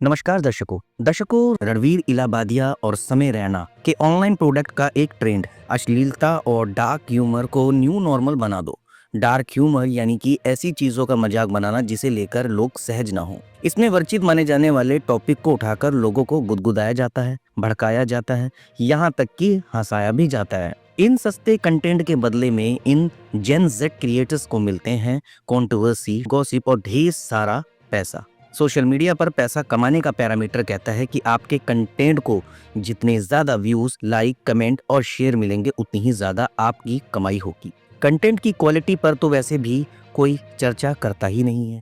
नमस्कार दर्शकों रणवीर इलाहाबादिया और समय रैना के ऑनलाइन प्रोडक्ट का एक ट्रेंड अश्लीलता और डार्क ह्यूमर को न्यू नॉर्मल बना दो। डार्क ह्यूमर यानी कि ऐसी चीजों का मजाक बनाना जिसे लेकर लोग सहज ना हो। इसमें वर्जित माने जाने वाले टॉपिक को उठाकर लोगों को गुदगुदाया जाता है, भड़काया जाता है, यहाँ तक कि हंसाया भी जाता है। इन सस्ते कंटेंट के बदले में इन जेन जेड क्रिएटर्स को मिलते हैं कंट्रोवर्सी, गॉसिप और ढेर सारा पैसा। सोशल मीडिया पर पैसा कमाने का पैरामीटर कहता है कि आपके कंटेंट को जितने ज्यादा व्यूज, लाइक, कमेंट और शेयर मिलेंगे उतनी ही ज्यादा आपकी कमाई होगी। कंटेंट की क्वालिटी पर तो वैसे भी कोई चर्चा करता ही नहीं है,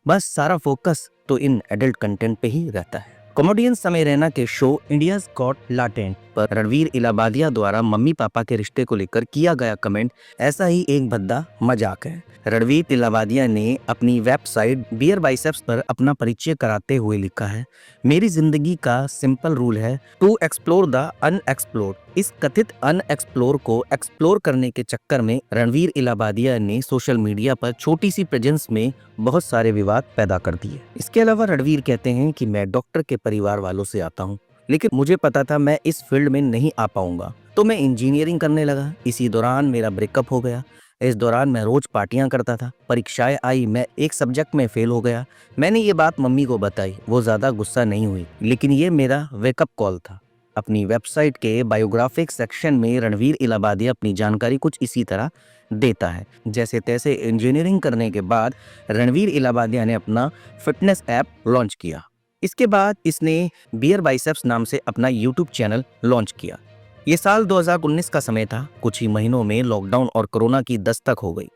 बस सारा फोकस तो इन एडल्ट कंटेंट पे ही रहता है। कॉमेडियन समय रैना के शो इंडियाज गॉट टैलेंट पर रणवीर इलाहाबादिया द्वारा मम्मी पापा के रिश्ते को लेकर किया गया कमेंट ऐसा ही एक भद्दा मजाक है। रणवीर इलाहाबादिया ने अपनी वेबसाइट बियर बाइसेप्स पर अपना परिचय कराते हुए लिखा है, मेरी जिंदगी का सिंपल रूल है टू एक्सप्लोर द अनएक्सप्लोर्ड। इस कथित अनएक्सप्लोर को एक्सप्लोर करने के चक्कर में रणवीर इलाहाबादिया ने सोशल मीडिया पर छोटी सी प्रेजेंस में बहुत सारे विवाद पैदा कर दिए। इसके अलावा रणवीर कहते हैं कि मैं डॉक्टर के परिवार वालों से आता हूँ, लेकिन मुझे पता था मैं इस फील्ड में नहीं आ पाऊंगा, तो मैं इंजीनियरिंग करने लगा। इसी दौरान मेरा ब्रेकअप हो गया। इस दौरान मैं रोज पार्टियां करता था। परीक्षाएं आई, मैं एक सब्जेक्ट में फेल हो गया। मैंने ये बात मम्मी को बताई, वो ज्यादा गुस्सा नहीं हुई, लेकिन ये मेरा वेकअप कॉल था। अपनी वेबसाइट के बायोग्राफिक सेक्शन में रणवीर इलाहाबादिया अपनी जानकारी कुछ इसी तरह देता है। जैसे तैसे इंजीनियरिंग करने के बाद रणवीर इलाहाबादिया ने अपना फिटनेस ऐप लॉन्च किया। इसके बाद इसने बियर बाइसेप्स नाम से अपना यूट्यूब चैनल लॉन्च किया। ये साल 2019 का समय था। कुछ ही महीनों में लॉकडाउन और कोरोना की दस्तक हो गई।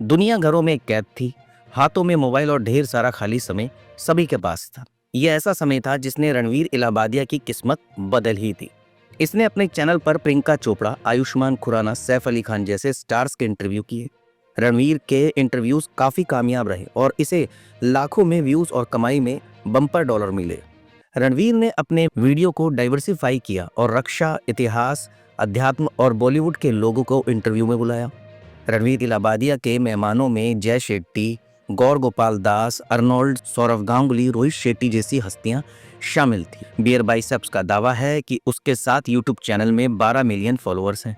दुनिया घरों में कैद थी, हाथों में मोबाइल और ढेर सारा खाली समय सभी के पास था। यह ऐसा समय था जिसने रणवीर इलाहाबादिया की किस्मत बदल ही दी। इसने अपने चैनल पर प्रियंका चोपड़ा, आयुष्मान खुराना, सैफ अली खान जैसे स्टार्स के इंटरव्यू किए। रणवीर के इंटरव्यूज काफी कामयाब रहे और इसे लाखों में व्यूज और कमाई में बम्पर डॉलर मिले। रणवीर ने अपने वीडियो को डाइवर्सिफाई किया और रक्षा, इतिहास, अध्यात्म और बॉलीवुड के लोगों को इंटरव्यू में बुलाया। रणवीर इलाहाबादिया के मेहमानों में जय शेट्टी, गौर गोपाल दास, अर्नोल्ड, सौरव गांगुली, रोहित शेट्टी जैसी हस्तियां शामिल थी। बियर बाइसेप्स का दावा है कि उसके साथ यूट्यूब चैनल में 12 मिलियन फॉलोअर्स हैं।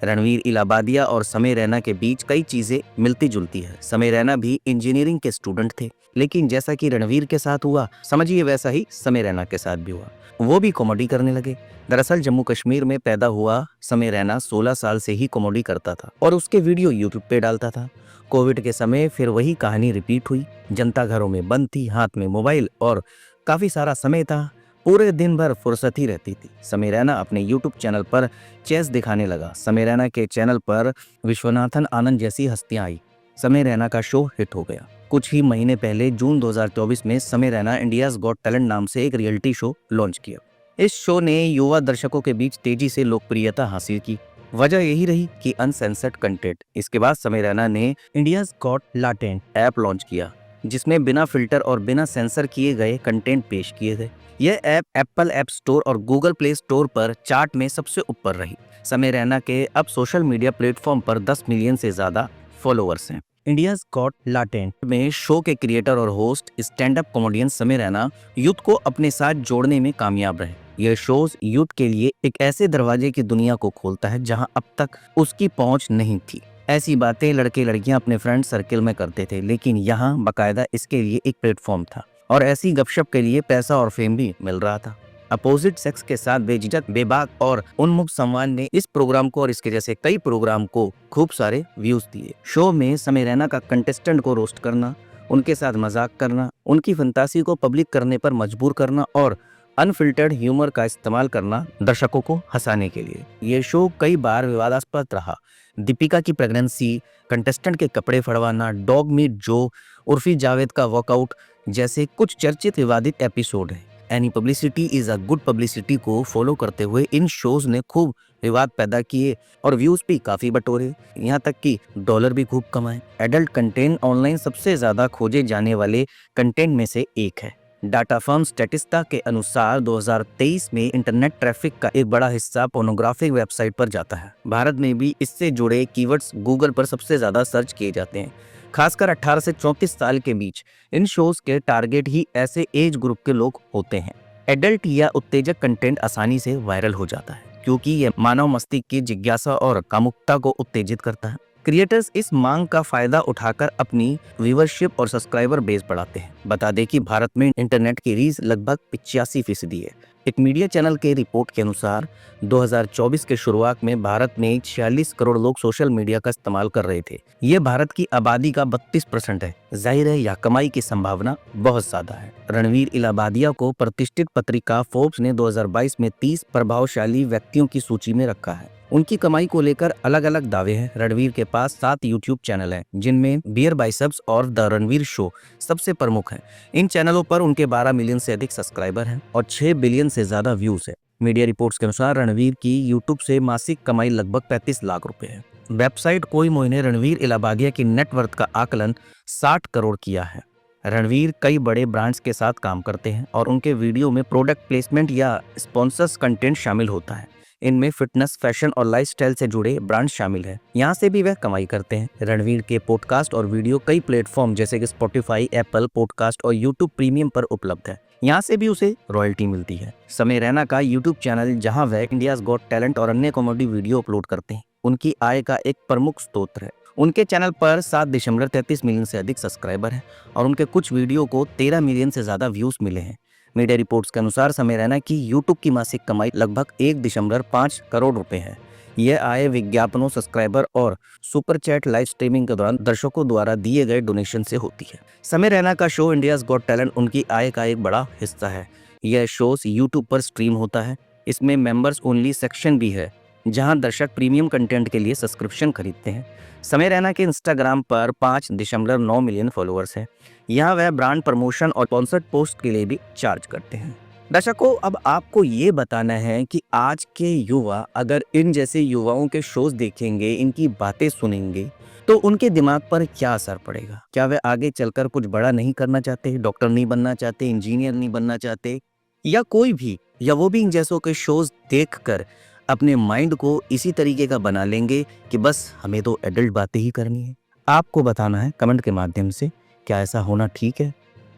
रणवीर इलाहाबादिया और समय रैना के बीच कई चीजें मिलती जुलती है। समय रैना भी इंजीनियरिंग के स्टूडेंट थे, लेकिन जैसा कि रणवीर के साथ हुआ, समझिए वैसा ही समय रैना के साथ भी हुआ। वो भी कॉमेडी करने लगे। दरअसल जम्मू कश्मीर में पैदा हुआ समय रैना 16 साल से ही कॉमेडी करता था और उसके वीडियो यूट्यूब पे डालता था। कोविड के समय फिर वही कहानी रिपीट हुई। जनता घरों में बंद थी, हाथ में मोबाइल और काफी सारा समय था। पूरे दिन भर फुर्सत ही रहती थी। समय रैना अपने यूट्यूब चैनल पर चेस दिखाने लगा। समय रैना के चैनल पर विश्वनाथन आनंद जैसी हस्तियां आई। समय रैना का शो हिट हो गया। कुछ ही महीने पहले जून 2024 में समय रैना इंडियाज गॉट टैलेंट नाम से एक रियलिटी शो लॉन्च किया। इस शो ने युवा दर्शकों के बीच तेजी से लोकप्रियता हासिल की। वजह यही रही कि अनसेंसर्ड कंटेंट। इसके बाद समय रैना ने India's got talent app launch किया, जिसमें बिना फिल्टर और बिना सेंसर किए गए कंटेंट पेश किए थे। यह ऐप एप्पल ऐप स्टोर और गूगल प्ले स्टोर पर चार्ट में सबसे ऊपर रही। समय रैना के अब सोशल मीडिया प्लेटफॉर्म पर 10 मिलियन से ज्यादा फॉलोअर्स हैं। इंडियाज गॉट टैलेंट में शो के क्रिएटर और होस्ट स्टैंड अप कॉमेडियन समय रैना यूथ को अपने साथ जोड़ने में कामयाब रहे। यह शोज यूथ के लिए एक ऐसे दरवाजे की दुनिया को खोलता है जहां अब तक उसकी पहुंच नहीं थी। ऐसी बातें लड़के लड़कियां अपने फ्रेंड सर्कल में करते थे, लेकिन यहाँ बाकायदा इसके लिए एक प्लेटफॉर्म था और ऐसी गपशप के लिए पैसा और फेम भी मिल रहा था। अपोजिट सेक्स के साथ बेझिझक, बेबाक और उन्मुख संवाद ने इस प्रोग्राम को और इसके जैसे कई प्रोग्राम को खूब सारे व्यूज दिए। शो में समय रैना का कंटेस्टेंट को रोस्ट करना, उनके साथ मजाक करना, उनकी फंतासी को पब्लिक करने पर मजबूर करना और अनफिल्टर्ड ह्यूमर का इस्तेमाल करना दर्शकों को हंसाने के लिए। ये शो कई बार विवादास्पद रहा। दीपिका की प्रेगनेंसी, कंटेस्टेंट के कपड़े फड़वाना, डॉग मीट जो, उर्फी जावेद का वॉकआउट जैसे कुछ चर्चित विवादित एपिसोड हैं। Any publicity is a good publicity को फॉलो करते हुए इन शोज ने खूब विवाद पैदा किए और व्यूज भी काफी बटोरे, यहाँ तक कि डॉलर भी खूब कमाए। एडल्ट कंटेंट ऑनलाइन सबसे ज्यादा खोजे जाने वाले कंटेंट में से एक है। डाटा फर्म स्टैटिस्टा के अनुसार 2023 में इंटरनेट ट्रैफिक का एक बड़ा हिस्सा पोर्नोग्राफिक वेबसाइट पर जाता है। भारत में भी इससे जुड़े कीवर्ड्स गूगल पर सबसे ज्यादा सर्च किए जाते हैं। खासकर 18 से 34 साल के बीच इन शोज के टारगेट ही ऐसे एज ग्रुप के लोग होते हैं। एडल्ट या उत्तेजक कंटेंट आसानी से वायरल हो जाता है क्योंकि यह मानव मस्तिष्क की जिज्ञासा और कामुकता को उत्तेजित करता है। क्रिएटर्स इस मांग का फायदा उठाकर अपनी व्यूवरशिप और सब्सक्राइबर बेस बढ़ाते हैं। बता दें कि भारत में इंटरनेट की रीच लगभग 85% है। एक मीडिया चैनल के रिपोर्ट के अनुसार 2024 के शुरुआत में भारत में 46 करोड़ लोग सोशल मीडिया का इस्तेमाल कर रहे थे। ये भारत की आबादी का 32% है। जाहिर है यह कमाई की संभावना बहुत ज्यादा है। रणवीर इलाहाबादिया को प्रतिष्ठित पत्रिका फोर्ब्स ने 2022 में 30 प्रभावशाली व्यक्तियों की सूची में रखा है। उनकी कमाई को लेकर अलग अलग दावे हैं। रणवीर के पास 7 यूट्यूब चैनल हैं, जिनमें बियर बाइसेप्स और द रणवीर शो सबसे प्रमुख हैं। इन चैनलों पर उनके 12 मिलियन से अधिक सब्सक्राइबर हैं और 6 बिलियन से ज्यादा व्यूज है। मीडिया रिपोर्ट्स के अनुसार रणवीर की यूट्यूब से मासिक कमाई लगभग 35 लाख रुपए है। वेबसाइट कोई मोह ने रणवीर इलाहाबादिया की नेटवर्थ का आकलन 60 करोड़ किया है। रणवीर कई बड़े ब्रांड्स के साथ काम करते हैं और उनके वीडियो में प्रोडक्ट प्लेसमेंट या स्पॉन्सर्स कंटेंट शामिल होता है। इनमें फिटनेस, फैशन और लाइफस्टाइल से जुड़े ब्रांड शामिल हैं। यहाँ से भी वह कमाई करते हैं। रणवीर के पॉडकास्ट और वीडियो कई प्लेटफॉर्म जैसे कि स्पॉटिफाई, एप्पल पॉडकास्ट और यूट्यूब प्रीमियम पर उपलब्ध है। यहाँ से भी उसे रॉयल्टी मिलती है। समय रैना का यूट्यूब चैनल, जहाँ वह इंडियाज गॉट टैलेंट और अन्य कॉमेडी वीडियो अपलोड करते हैं, उनकी आय का एक प्रमुख स्रोत है। उनके चैनल पर 7.33 मिलियन से अधिक सब्सक्राइबर हैं और उनके कुछ वीडियो को 13 मिलियन से ज्यादा व्यूज मिले हैं। मीडिया रिपोर्ट्स के अनुसार समय रैना की यूट्यूब की मासिक कमाई लगभग 1.5 करोड़ रुपए है। यह आय विज्ञापनों, सब्सक्राइबर और सुपर चैट लाइव स्ट्रीमिंग के दौरान दर्शकों द्वारा दिए गए डोनेशन से होती है। समय रैना का शो इंडियाज गॉट टैलेंट उनकी आय का एक बड़ा हिस्सा है। यह शो यूट्यूब पर स्ट्रीम होता है। इसमें मेंबर्स ओनली सेक्शन भी है, जहां दर्शक प्रीमियम कंटेंट के लिए सब्सक्रिप्शन खरीदते हैं। समय रैना के इंस्टाग्राम पर 5.9 मिलियन फॉलोअर्स हैं। यहाँ वह ब्रांड प्रमोशन और स्पॉन्सर्ड पोस्ट के लिए भी चार्ज करते हैं। दर्शकों, अब आपको ये बताना है कि आज के युवा अगर इन जैसे युवाओं के शोज देखेंगे, इनकी बातें सुनेंगे, तो उनके दिमाग पर क्या असर पड़ेगा। क्या वे आगे चलकर कुछ बड़ा नहीं करना चाहते, डॉक्टर नहीं बनना चाहते, इंजीनियर नहीं बनना चाहते, या कोई भी, या वो भी इन जैसों के शोज देखकर अपने माइंड को इसी तरीके का बना लेंगे कि बस हमें तो एडल्ट बातें ही करनी है। आपको बताना है कमेंट के माध्यम से, क्या ऐसा होना ठीक है।